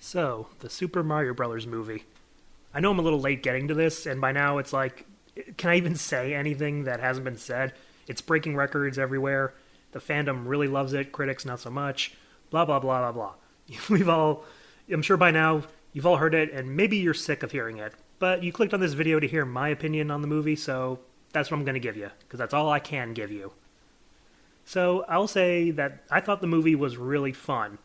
So, the Super Mario Brothers movie. I know I'm a little late getting to this, and by now it's like, can I even say anything that hasn't been said? It's breaking records everywhere. The fandom really loves it, critics not so much. Blah, blah, blah, blah, blah. I'm sure by now, you've all heard it, and maybe you're sick of hearing it. But you clicked on this video to hear my opinion on the movie, so that's what I'm going to give you, because that's all I can give you. So, I'll say that I thought the movie was really fun.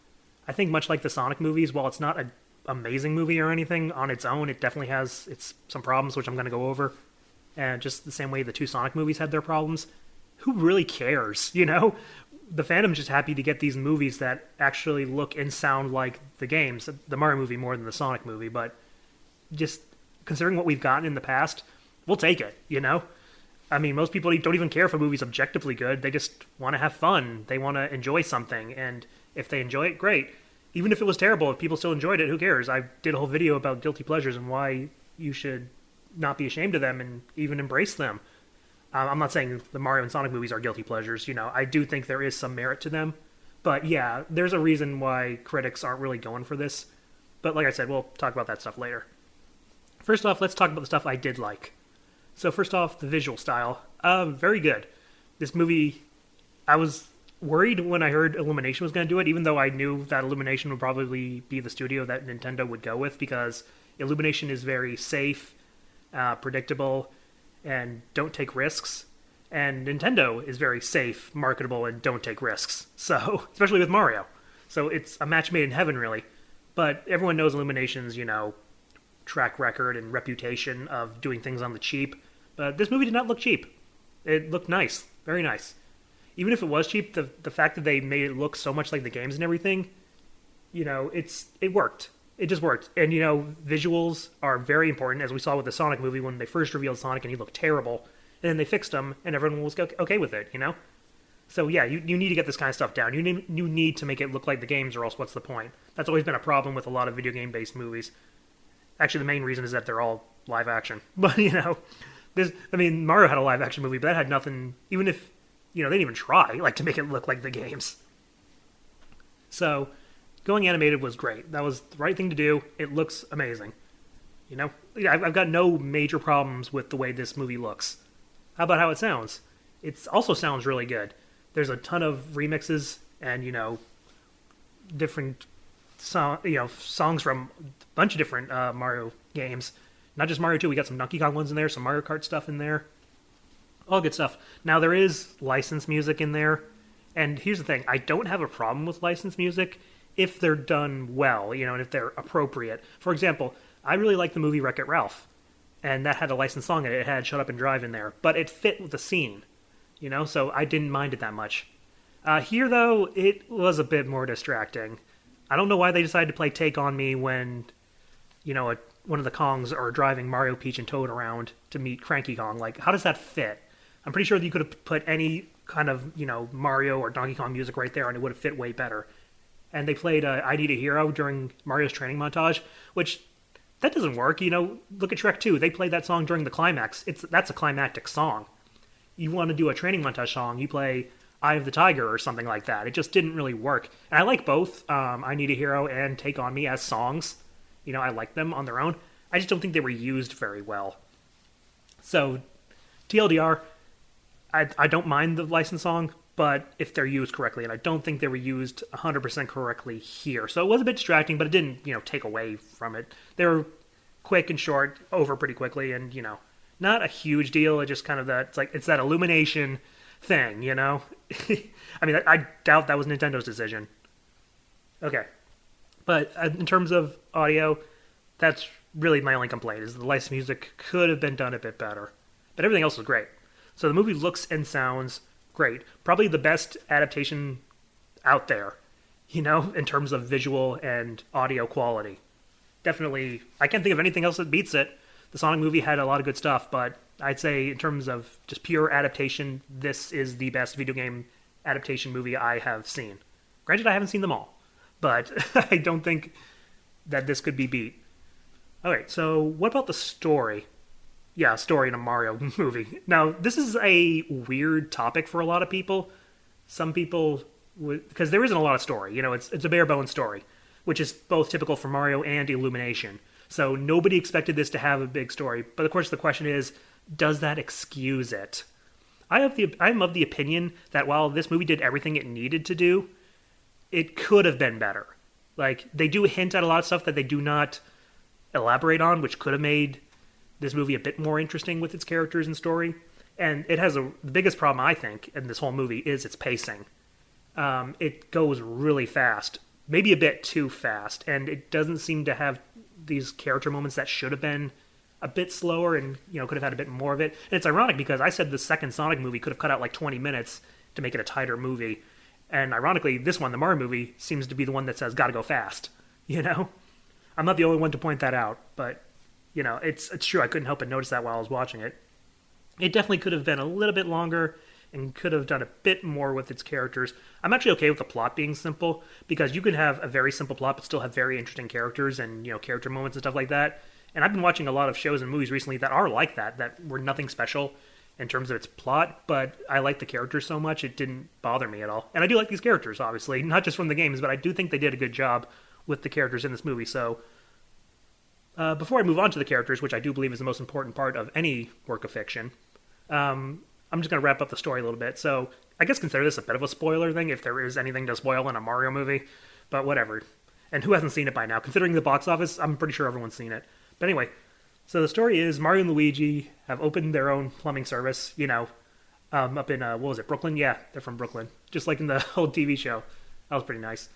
I think much like the Sonic movies, while it's not an amazing movie or anything on its own, it definitely has some problems, which I'm going to go over. And just the same way the two Sonic movies had their problems. Who really cares, you know? The fandom's just happy to get these movies that actually look and sound like the games. The Mario movie more than the Sonic movie, but just considering what we've gotten in the past, we'll take it, you know? I mean, most people don't even care if a movie's objectively good. They just want to have fun. They want to enjoy something, and if they enjoy it, great. Even if it was terrible, if people still enjoyed it, who cares? I did a whole video about guilty pleasures and why you should not be ashamed of them and even embrace them. I'm not saying the Mario and Sonic movies are guilty pleasures. You know, I do think there is some merit to them. But yeah, there's a reason why critics aren't really going for this. But like I said, we'll talk about that stuff later. First off, let's talk about the stuff I did like. So first off, the visual style. Very good. This movie, I was worried when I heard Illumination was going to do it, even though I knew that Illumination would probably be the studio that Nintendo would go with, because Illumination is very safe, predictable, and don't take risks. And Nintendo is very safe, marketable, and don't take risks. So, especially with Mario. So it's a match made in heaven, really. But everyone knows Illumination's, track record and reputation of doing things on the cheap. But this movie did not look cheap. It looked nice. Very nice. Even if it was cheap, the fact that they made it look so much like the games and everything, it worked. It just worked. And, visuals are very important, as we saw with the Sonic movie when they first revealed Sonic and he looked terrible. And then they fixed him, and everyone was okay with it, So, yeah, you need to get this kind of stuff down. You need to make it look like the games, or else what's the point? That's always been a problem with a lot of video game-based movies. Actually, the main reason is that they're all live action. But, Mario had a live action movie, but that had nothing, even if, they didn't even try, to make it look like the games. So, going animated was great. That was the right thing to do. It looks amazing. I've got no major problems with the way this movie looks. How about how it sounds? It also sounds really good. There's a ton of remixes and, different songs from a bunch of different Mario games. Not just Mario 2, we got some Donkey Kong ones in there, some Mario Kart stuff in there. All good stuff. Now, there is licensed music in there. And here's the thing. I don't have a problem with licensed music if they're done well, and if they're appropriate. For example, I really like the movie Wreck-It Ralph. And that had a licensed song in it. It had Shut Up and Drive in there. But it fit with the scene, so I didn't mind it that much. Here, though, it was a bit more distracting. I don't know why they decided to play Take On Me when, one of the Kongs are driving Mario, Peach, and Toad around to meet Cranky Kong. How does that fit? I'm pretty sure that you could have put any kind of, Mario or Donkey Kong music right there and it would have fit way better. And they played I Need a Hero during Mario's training montage, which, that doesn't work. Look at Shrek 2. They played that song during the climax. That's a climactic song. You want to do a training montage song, you play Eye of the Tiger or something like that. It just didn't really work. And I like both I Need a Hero and Take On Me as songs. I like them on their own. I just don't think they were used very well. So, TLDR, I don't mind the licensed song, but if they're used correctly, and I don't think they were used 100% correctly here. So it was a bit distracting, but it didn't, take away from it. They were quick and short, over pretty quickly, and, not a huge deal. It just kind of it's that Illumination thing, I doubt that was Nintendo's decision. Okay. But in terms of audio, that's really my only complaint, is the licensed music could have been done a bit better. But everything else was great. So the movie looks and sounds great. Probably the best adaptation out there, in terms of visual and audio quality. Definitely, I can't think of anything else that beats it. The Sonic movie had a lot of good stuff, but I'd say in terms of just pure adaptation, this is the best video game adaptation movie I have seen. Granted, I haven't seen them all, but I don't think that this could be beat. Alright, so what about the story? Yeah, story in a Mario movie. Now, this is a weird topic for a lot of people. Some people would, because there isn't a lot of story. It's a bare bones story. which is both typical for Mario and Illumination. So nobody expected this to have a big story. But of course, the question is, does that excuse it? I'm of the opinion that while this movie did everything it needed to do, it could have been better. Like, they do hint at a lot of stuff that they do not elaborate on, which could have made this movie a bit more interesting with its characters and story. And it has the biggest problem, I think, in this whole movie is its pacing. It goes really fast, maybe a bit too fast, and it doesn't seem to have these character moments that should have been a bit slower and, could have had a bit more of it. And it's ironic because I said the second Sonic movie could have cut out like 20 minutes to make it a tighter movie. And ironically, this one, the Mario movie, seems to be the one that says, gotta go fast, I'm not the only one to point that out, but, it's true. I couldn't help but notice that while I was watching it. It definitely could have been a little bit longer and could have done a bit more with its characters. I'm actually okay with the plot being simple, because you could have a very simple plot but still have very interesting characters and, character moments and stuff like that. And I've been watching a lot of shows and movies recently that are like that were nothing special in terms of its plot, but I like the characters so much it didn't bother me at all. And I do like these characters, obviously, not just from the games, but I do think they did a good job with the characters in this movie. So before I move on to the characters, which I do believe is the most important part of any work of fiction, I'm just going to wrap up the story a little bit. So I guess consider this a bit of a spoiler thing, if there is anything to spoil in a Mario movie, but whatever. And who hasn't seen it by now? Considering the box office, I'm pretty sure everyone's seen it. But anyway, so the story is Mario and Luigi have opened their own plumbing service, up in, what was it, Brooklyn? Yeah, they're from Brooklyn. Just like in the old TV show. That was pretty nice.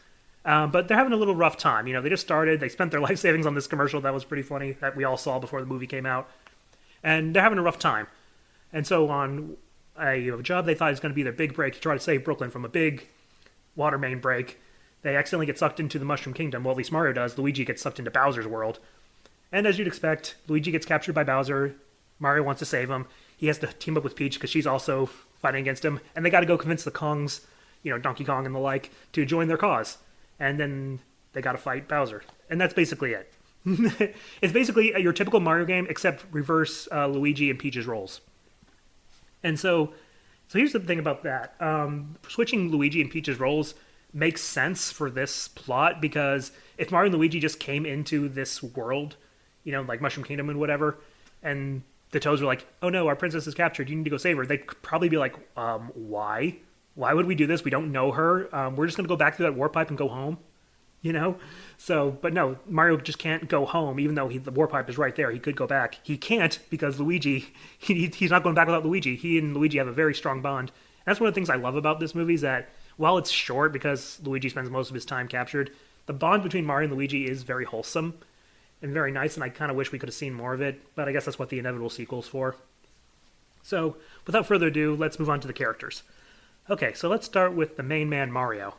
But they're having a little rough time. They just started. They spent their life savings on this commercial that was pretty funny that we all saw before the movie came out. And they're having a rough time. And so on a job they thought was going to be their big break to try to save Brooklyn from a big water main break, they accidentally get sucked into the Mushroom Kingdom. Well, at least Mario does. Luigi gets sucked into Bowser's world. And as you'd expect, Luigi gets captured by Bowser. Mario wants to save him. He has to team up with Peach because she's also fighting against him. And they got to go convince the Kongs, Donkey Kong and the like, to join their cause. And then they got to fight Bowser. And that's basically it. It's basically your typical Mario game, except reverse Luigi and Peach's roles. And so here's the thing about that. Switching Luigi and Peach's roles makes sense for this plot, because if Mario and Luigi just came into this world, like Mushroom Kingdom and whatever, and the Toads were like, oh no, our princess is captured, you need to go save her, they'd probably be like, why? Why would we do this? We don't know her. We're just going to go back through that warp pipe and go home, So, but no, Mario just can't go home, even though the warp pipe is right there. He could go back. He can't, because Luigi, he's not going back without Luigi. He and Luigi have a very strong bond. And that's one of the things I love about this movie, is that while it's short, because Luigi spends most of his time captured, the bond between Mario and Luigi is very wholesome and very nice, and I kind of wish we could have seen more of it, but I guess that's what the inevitable sequel's for. So, without further ado, let's move on to the characters. Okay, so let's start with the main man, Mario.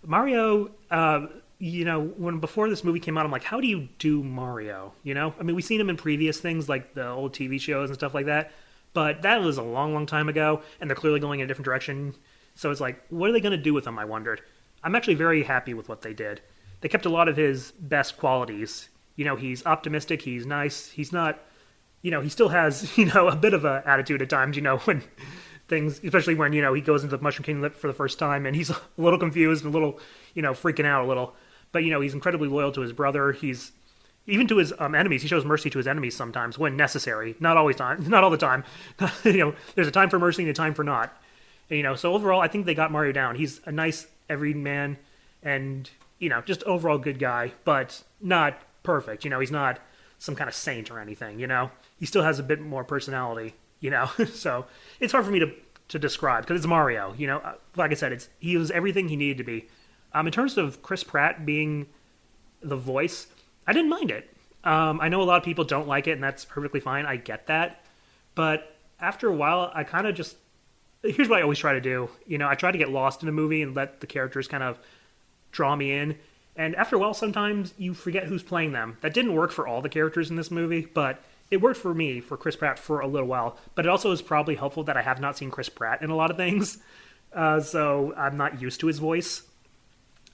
Mario, when before this movie came out, I'm like, how do you do Mario? I mean, we've seen him in previous things, like the old TV shows and stuff like that, but that was a long, long time ago, and they're clearly going in a different direction. So it's like, what are they going to do with him, I wondered. I'm actually very happy with what they did. They kept a lot of his best qualities. He's optimistic, he's nice, he's not, he still has, a bit of an attitude at times, when things, especially when, he goes into the Mushroom Kingdom for the first time, and he's a little confused and a little, freaking out a little. But, he's incredibly loyal to his brother. He's, even to his enemies, he shows mercy to his enemies sometimes, when necessary. Not all the time. There's a time for mercy and a time for not. And, so overall, I think they got Mario down. He's a nice everyman and, just overall good guy, but not perfect. He's not some kind of saint or anything, He still has a bit more personality, So it's hard for me to describe, because it's Mario, Like I said, he was everything he needed to be. In terms of Chris Pratt being the voice, I didn't mind it. I know a lot of people don't like it, and that's perfectly fine. I get that. But after a while, I kind of just... Here's what I always try to do. I try to get lost in a movie and let the characters kind of draw me in. And after a while, sometimes you forget who's playing them. That didn't work for all the characters in this movie, but it worked for me, for Chris Pratt, for a little while. But it also is probably helpful that I have not seen Chris Pratt in a lot of things. So I'm not used to his voice.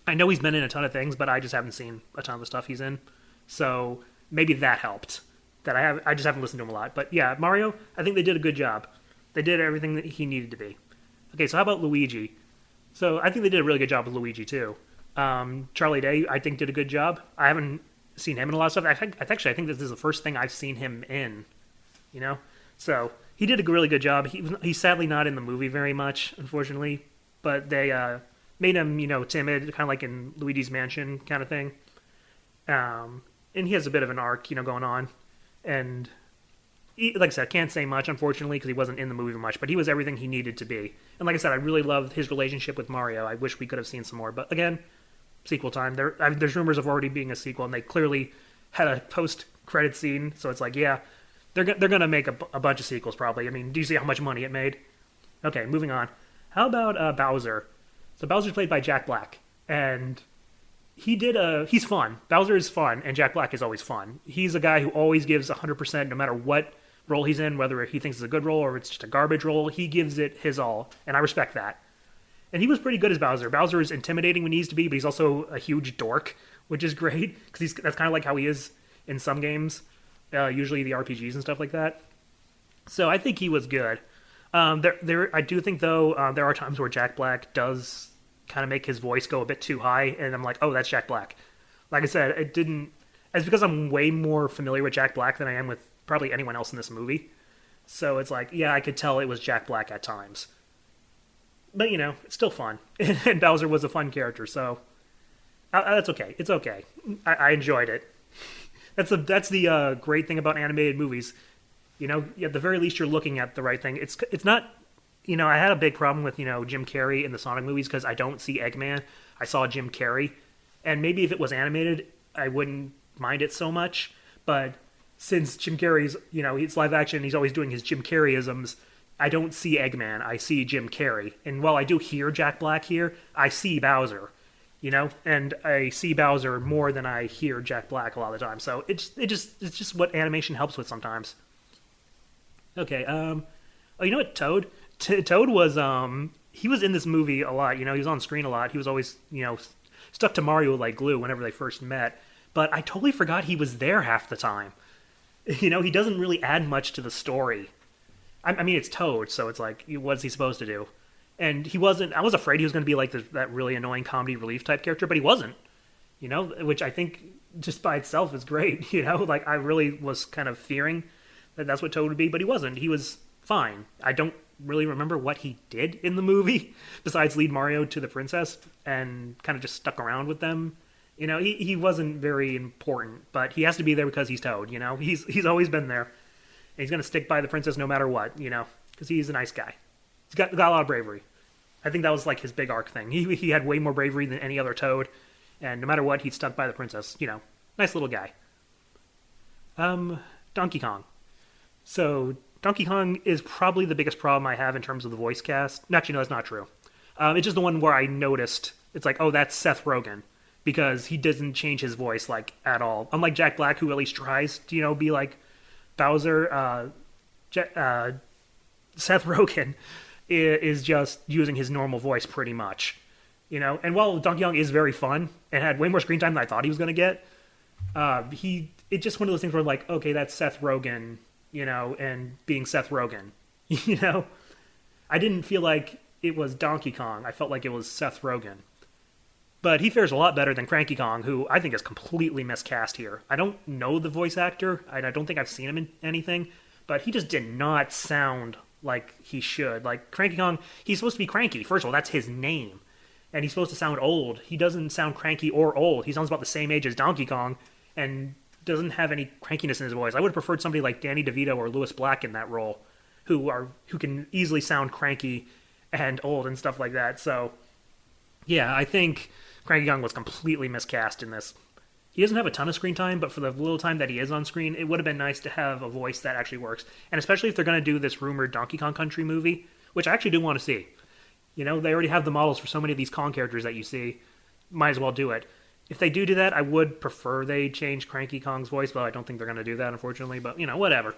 I know he's been in a ton of things, but I just haven't seen a ton of the stuff he's in. So maybe that helped. That I just haven't listened to him a lot. But yeah, Mario, I think they did a good job. They did everything that he needed to be. Okay, so how about Luigi? So I think they did a really good job with Luigi, too. Charlie Day, I think, did a good job. I haven't seen him in a lot of stuff. I think this is the first thing I've seen him in. You know, so he did a really good job. He's sadly not in the movie very much, unfortunately, but they made him, timid, kind of like in Luigi's Mansion kind of thing. And he has a bit of an arc, going on. And like I said, can't say much, unfortunately, because he wasn't in the movie much, but he was everything he needed to be. And like I said, I really loved his relationship with Mario. I wish we could have seen some more. But again, sequel time. There's rumors of already being a sequel, and they clearly had a post-credit scene, so it's like, yeah, they're going to make a bunch of sequels, probably. I mean, do you see how much money it made? Okay, moving on. How about Bowser? So Bowser's played by Jack Black, and he's fun. Bowser is fun, and Jack Black is always fun. He's a guy who always gives 100% no matter what role he's in, whether he thinks it's a good role or it's just a garbage role. He gives it his all, and I respect that. And he was pretty good as Bowser. Bowser is intimidating when he needs to be, but he's also a huge dork, which is great, because that's kind of like how he is in some games, usually the RPGs and stuff like that. So I think he was good. I do think, though, there are times where Jack Black does kind of make his voice go a bit too high, and I'm like, oh, that's Jack Black. Like I said, it's because I'm way more familiar with Jack Black than I am with probably anyone else in this movie. So it's like, yeah, I could tell it was Jack Black at times. But, it's still fun. And Bowser was a fun character, so that's okay. It's okay. I enjoyed it. That's the great thing about animated movies. At the very least, you're looking at the right thing. It's not, I had a big problem with, Jim Carrey in the Sonic movies because I don't see Eggman. I saw Jim Carrey. And maybe if it was animated, I wouldn't mind it so much. But since Jim Carrey's, it's live action, he's always doing his Jim Carrey-isms, I don't see Eggman. I see Jim Carrey. And while I do hear Jack Black here, I see Bowser. And I see Bowser more than I hear Jack Black a lot of the time. So it's just what animation helps with sometimes. Okay, you know what, Toad? Toad was, he was in this movie a lot, he was on screen a lot. He was always, stuck to Mario like glue whenever they first met. But I totally forgot he was there half the time. He doesn't really add much to the story. I mean, it's Toad, so it's like, what's he supposed to do? And he wasn't, I was afraid he was going to be like that really annoying comedy relief type character, but he wasn't, which I think just by itself is great, like I really was kind of fearing that that's what Toad would be, but he wasn't. He was fine. I don't really remember what he did in the movie besides lead Mario to the princess and kind of just stuck around with them. He wasn't very important, but he has to be there because he's Toad, he's always been there. And he's going to stick by the princess no matter what, because he's a nice guy. He's got a lot of bravery. I think that was like his big arc thing. He had way more bravery than any other Toad, and no matter what, he stuck by the princess. Nice little guy. Donkey Kong. So Donkey Kong is probably the biggest problem I have in terms of the voice cast. Actually, no, that's not true. It's just the one where I noticed, it's like, oh, that's Seth Rogen, because he doesn't change his voice, like, at all. Unlike Jack Black, who at least tries to, be like Bowser, Seth Rogen is just using his normal voice pretty much, And while Donkey Kong is very fun and had way more screen time than I thought he was going to get, it's just one of those things where, like, okay, that's Seth Rogen, and being Seth Rogen, I didn't feel like it was Donkey Kong. I felt like it was Seth Rogen. But he fares a lot better than Cranky Kong, who I think is completely miscast here. I don't know the voice actor. I don't think I've seen him in anything. But he just did not sound like he should. Like, Cranky Kong, he's supposed to be cranky. First of all, that's his name. And he's supposed to sound old. He doesn't sound cranky or old. He sounds about the same age as Donkey Kong and doesn't have any crankiness in his voice. I would have preferred somebody like Danny DeVito or Louis Black in that role who can easily sound cranky and old and stuff like that. So, yeah, I think Cranky Kong was completely miscast in this. He doesn't have a ton of screen time, but for the little time that he is on screen, it would have been nice to have a voice that actually works. And especially if they're going to do this rumored Donkey Kong Country movie, which I actually do want to see. They already have the models for so many of these Kong characters that you see. Might as well do it. If they do that, I would prefer they change Cranky Kong's voice, but I don't think they're going to do that, unfortunately. But, whatever.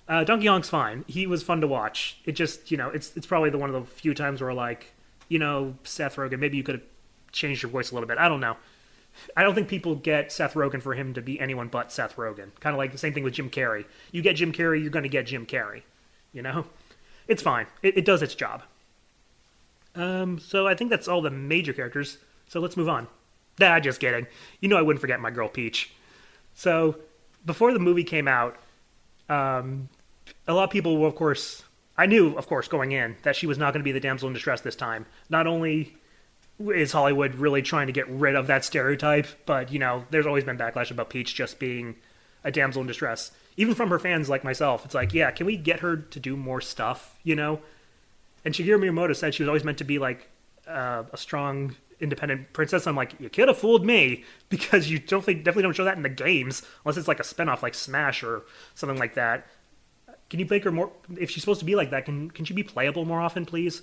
Donkey Kong's fine. He was fun to watch. It just, it's probably one of the few times where, like, Seth Rogen, maybe you could have changed your voice a little bit. I don't know. I don't think people get Seth Rogen for him to be anyone but Seth Rogen. Kind of like the same thing with Jim Carrey. You get Jim Carrey, you're going to get Jim Carrey. It's fine. It does its job. So I think that's all the major characters. So let's move on. Nah, just kidding. You know I wouldn't forget my girl Peach. So, before the movie came out, a lot of people were, of course, I knew, of course, going in, that she was not going to be the damsel in distress this time. Not only is Hollywood really trying to get rid of that stereotype, but, there's always been backlash about Peach just being a damsel in distress. Even from her fans like myself, it's like, yeah, can we get her to do more stuff, And Shigeru Miyamoto said she was always meant to be, like, a strong, independent princess. I'm like, you could have fooled me, because you definitely don't show that in the games, unless it's like a spinoff like Smash or something like that. Can you make her more... If she's supposed to be like that, can she be playable more often, please?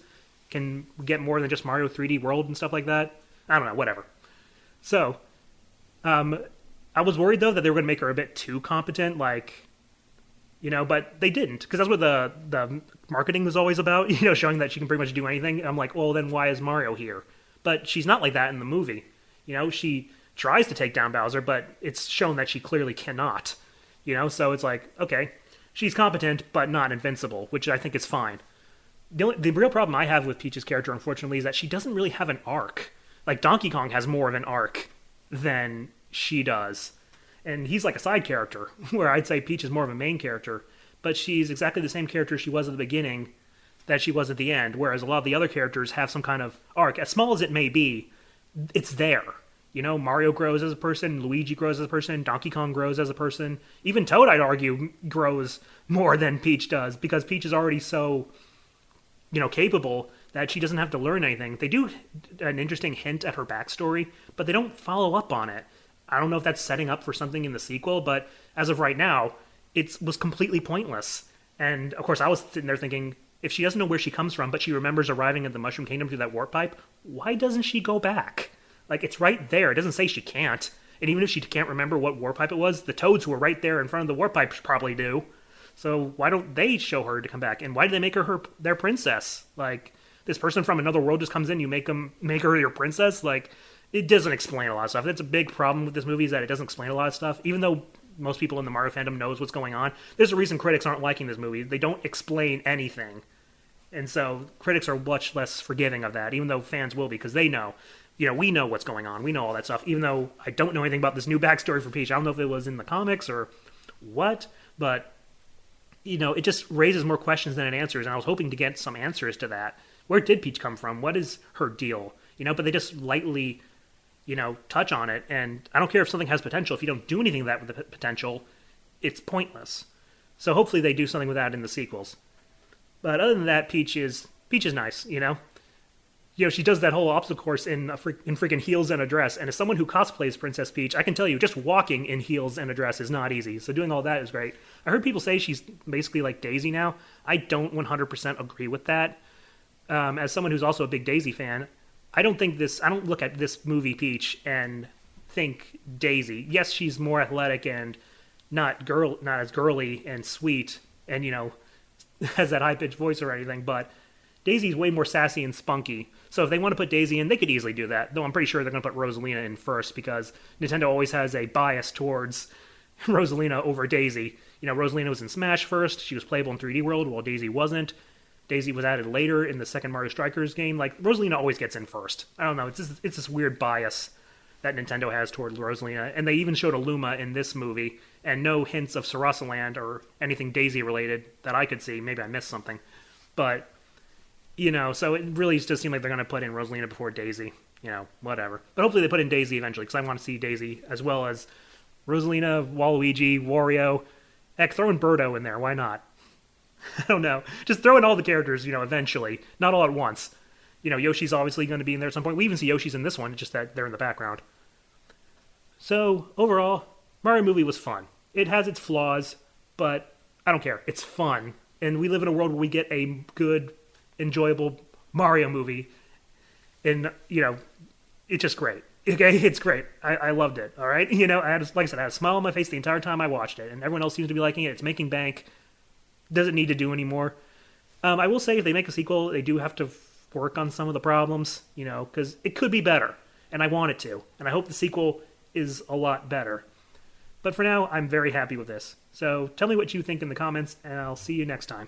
Can we get more than just Mario 3D World and stuff like that? I don't know, whatever. So, I was worried, though, that they were going to make her a bit too competent, but they didn't, because that's what the marketing was always about, showing that she can pretty much do anything. I'm like, well, then why is Mario here? But she's not like that in the movie. She tries to take down Bowser, but it's shown that she clearly cannot. So it's like, okay, she's competent, but not invincible, which I think is fine. The real problem I have with Peach's character, unfortunately, is that she doesn't really have an arc. Like, Donkey Kong has more of an arc than she does. And he's like a side character, where I'd say Peach is more of a main character. But she's exactly the same character she was at the beginning that she was at the end, whereas a lot of the other characters have some kind of arc. As small as it may be, it's there. Mario grows as a person, Luigi grows as a person, Donkey Kong grows as a person. Even Toad, I'd argue, grows more than Peach does, because Peach is already so, capable that she doesn't have to learn anything. They do an interesting hint at her backstory, but they don't follow up on it. I don't know if that's setting up for something in the sequel, but as of right now, it was completely pointless. And, of course, I was sitting there thinking, if she doesn't know where she comes from, but she remembers arriving at the Mushroom Kingdom through that warp pipe, why doesn't she go back? Like, it's right there. It doesn't say she can't. And even if she can't remember what warp pipe it was, the Toads who were right there in front of the warp pipe probably do. So why don't they show her to come back? And why do they make her their princess? Like, this person from another world just comes in, you make her your princess? Like, it doesn't explain a lot of stuff. That's a big problem with this movie, is that it doesn't explain a lot of stuff. Even though most people in the Mario fandom knows what's going on, there's a reason critics aren't liking this movie. They don't explain anything. And so critics are much less forgiving of that, even though fans will be, because they know. We know what's going on. We know all that stuff, even though I don't know anything about this new backstory for Peach. I don't know if it was in the comics or what, but, it just raises more questions than it answers, and I was hoping to get some answers to that. Where did Peach come from? What is her deal? But they just lightly, touch on it, and I don't care if something has potential. If you don't do anything with that with the potential, it's pointless. So hopefully they do something with that in the sequels. But other than that, Peach is nice, she does that whole obstacle course in freaking heels and a dress, and as someone who cosplays Princess Peach, I can tell you, just walking in heels and a dress is not easy, so doing all that is great. I heard people say she's basically like Daisy now. I don't 100% agree with that. As someone who's also a big Daisy fan, I don't look at this movie Peach and think Daisy. Yes, she's more athletic and not as girly and sweet and, has that high-pitched voice or anything, but Daisy's way more sassy and spunky. So if they want to put Daisy in, they could easily do that, though I'm pretty sure they're going to put Rosalina in first, because Nintendo always has a bias towards Rosalina over Daisy. Rosalina was in Smash first, she was playable in 3D World, while Daisy wasn't. Daisy was added later in the second Mario Strikers game. Like, Rosalina always gets in first. I don't know, it's this weird bias that Nintendo has toward Rosalina, and they even showed a Luma in this movie, and no hints of Sarasaland or anything Daisy-related that I could see. Maybe I missed something. But, so it really does seem like they're going to put in Rosalina before Daisy. Whatever. But hopefully they put in Daisy eventually, because I want to see Daisy as well as Rosalina, Waluigi, Wario. Heck, throw in Birdo in there. Why not? I don't know. Just throw in all the characters, eventually. Not all at once. Yoshi's obviously going to be in there at some point. We even see Yoshi's in this one, just that they're in the background. So, overall, Mario movie was fun. It has its flaws, but I don't care. It's fun. And we live in a world where we get a good, enjoyable Mario movie. And, it's just great. Okay, it's great. I loved it, all right? Like I said, I had a smile on my face the entire time I watched it, and everyone else seems to be liking it. It's making bank. Doesn't need to do anymore. I will say, if they make a sequel, they do have to work on some of the problems, because it could be better, and I want it to. And I hope the sequel is a lot better. But for now, I'm very happy with this. So tell me what you think in the comments, and I'll see you next time.